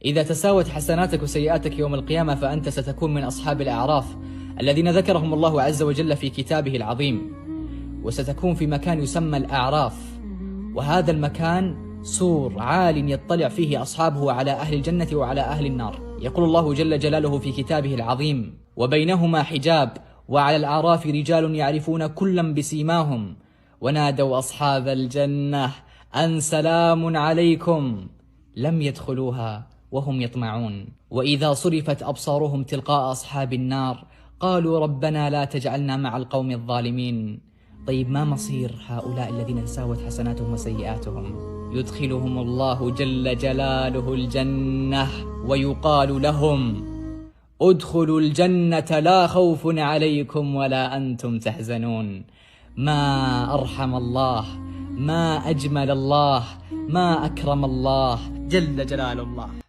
إذا تساوت حسناتك وسيئاتك يوم القيامة فأنت ستكون من أصحاب الأعراف الذين ذكرهم الله عز وجل في كتابه العظيم، وستكون في مكان يسمى الأعراف، وهذا المكان سور عال يطلع فيه أصحابه على أهل الجنة وعلى أهل النار. يقول الله جل جلاله في كتابه العظيم: وبينهما حجاب وعلى الأعراف رجال يعرفون كلا بسيماهم ونادوا أصحاب الجنة أن سلام عليكم لم يدخلوها وهم يطمعون. وإذا صرفت أبصارهم تلقاء أصحاب النار قالوا ربنا لا تجعلنا مع القوم الظالمين. طيب ما مصير هؤلاء الذين تساوت حسناتهم وسيئاتهم؟ يدخلهم الله جل جلاله الجنة ويقال لهم: ادخلوا الجنة لا خوف عليكم ولا أنتم تحزنون. ما أرحم الله، ما أجمل الله، ما أكرم الله جل جلال الله.